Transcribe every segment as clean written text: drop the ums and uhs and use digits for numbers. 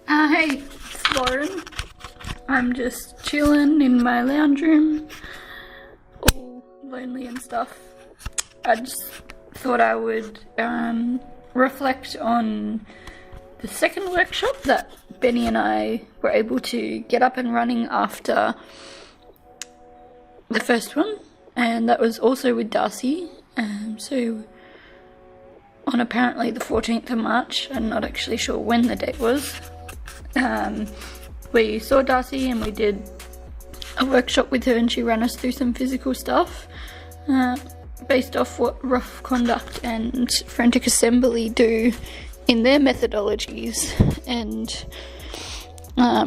Hey, it's Lauren. I'm just chilling in my lounge room, all lonely and stuff. I just thought I would reflect on the second workshop that Benny and I were able to get up and running after the first one, and that was also with Darcy. So on apparently the 14th of March, I'm not actually sure when the date was. We saw Darcy and we did a workshop with her, and she ran us through some physical stuff based off what Rough Conduct and Frantic Assembly do in their methodologies. And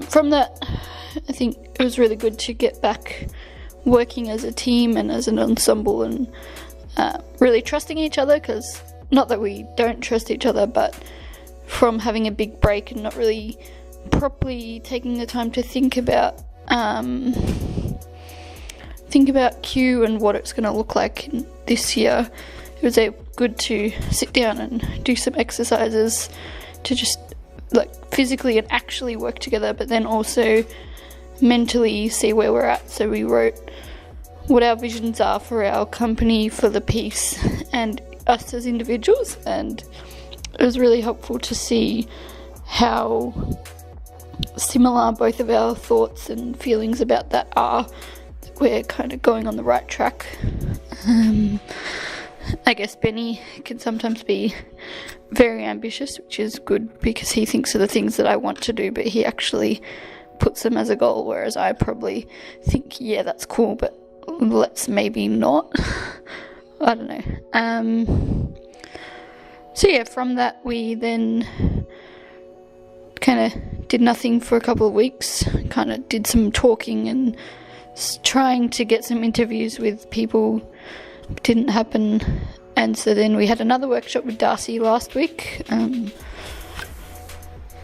from that, I think it was really good to get back working as a team and as an ensemble, and really trusting each other, because not that we don't trust each other, but from having a big break and not really properly taking the time to think about Q and what it's going to look like this year, it was good to sit down and do some exercises to just like physically and actually work together, but then also mentally see where we're at. So we wrote what our visions are for our company, for the piece, and us as individuals, and it was really helpful to see how similar both of our thoughts and feelings about that are. We're kind of going on the right track. I guess Benny can sometimes be very ambitious, which is good because he thinks of the things that I want to do, but he actually puts them as a goal, whereas I probably think, yeah, that's cool, but let's maybe not. I don't know. So yeah, from that we then kind of did nothing for a couple of weeks, kind of did some talking and trying to get some interviews with people. Didn't happen, and so then we had another workshop with Darcy last week. I'm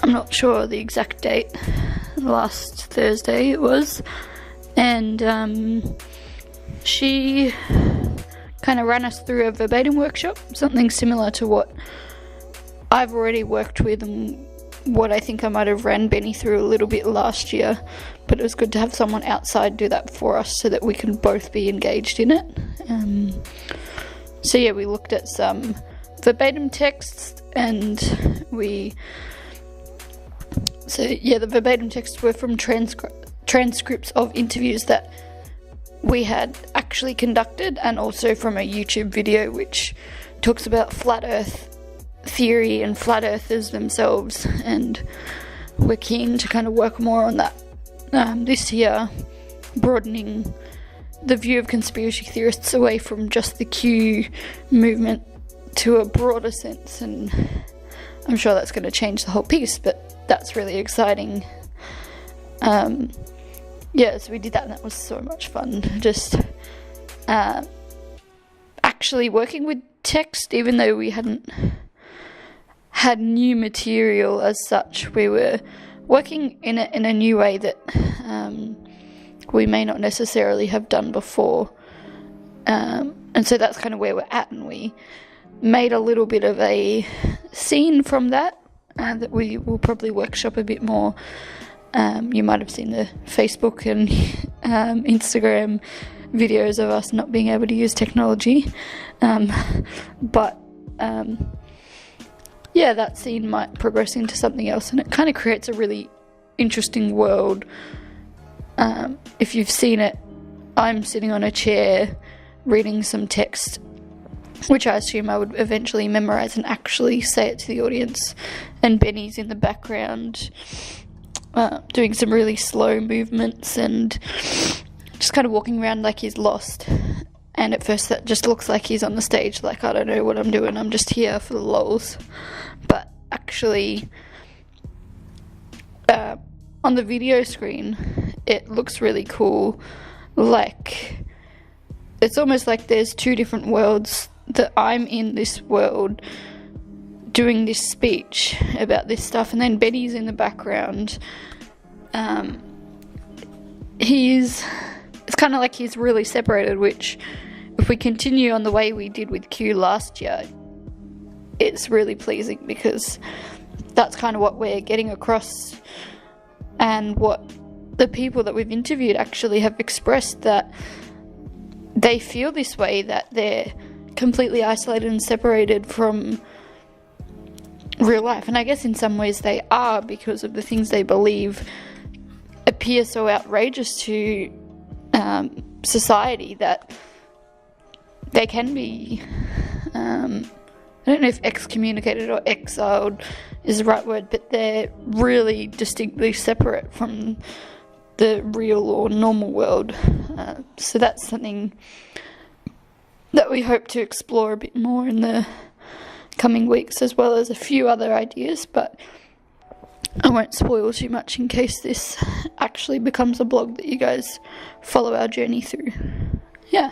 not sure the exact date, last Thursday it was, and she kind of ran us through a verbatim workshop, something similar to what I've already worked with and what I think I might have ran Benny through a little bit last year, but it was good to have someone outside do that for us so that we can both be engaged in it. So yeah, we looked at some verbatim texts, and the verbatim texts were from transcripts of interviews that we had actually conducted, and also from a YouTube video which talks about flat earth theory and flat earthers themselves, and we're keen to kind of work more on that this year, broadening the view of conspiracy theorists away from just the Q movement to a broader sense, and I'm sure that's going to change the whole piece, but that's really exciting. So we did that, and that was so much fun. Just actually working with text, even though we hadn't had new material as such, we were working in it in a new way that we may not necessarily have done before. And so that's kind of where we're at, and we made a little bit of a scene from that that we will probably workshop a bit more. You might have seen the Facebook and Instagram videos of us not being able to use technology, but that scene might progress into something else, and it kind of creates a really interesting world. If you've seen it, I'm sitting on a chair reading some text, which I assume I would eventually memorize and actually say it to the audience, and Benny's in the background doing some really slow movements and just kind of walking around like he's lost. And at first that just looks like he's on the stage, like, I don't know what I'm doing, I'm just here for the lols. But actually, on the video screen, it looks really cool. Like, it's almost like there's two different worlds, that I'm in this world doing this speech about this stuff, and then Benny's in the background. It's kind of like he's really separated, which, if we continue on the way we did with Q last year, it's really pleasing, because that's kind of what we're getting across, and what the people that we've interviewed actually have expressed, that they feel this way, that they're completely isolated and separated from real life. And I guess in some ways they are, because of the things they believe appear so outrageous to society, that they can be, I don't know if excommunicated or exiled is the right word, but they're really distinctly separate from the real or normal world. So that's something that we hope to explore a bit more in the coming weeks, as well as a few other ideas, but I won't spoil too much in case this actually becomes a blog that you guys follow our journey through. Yeah.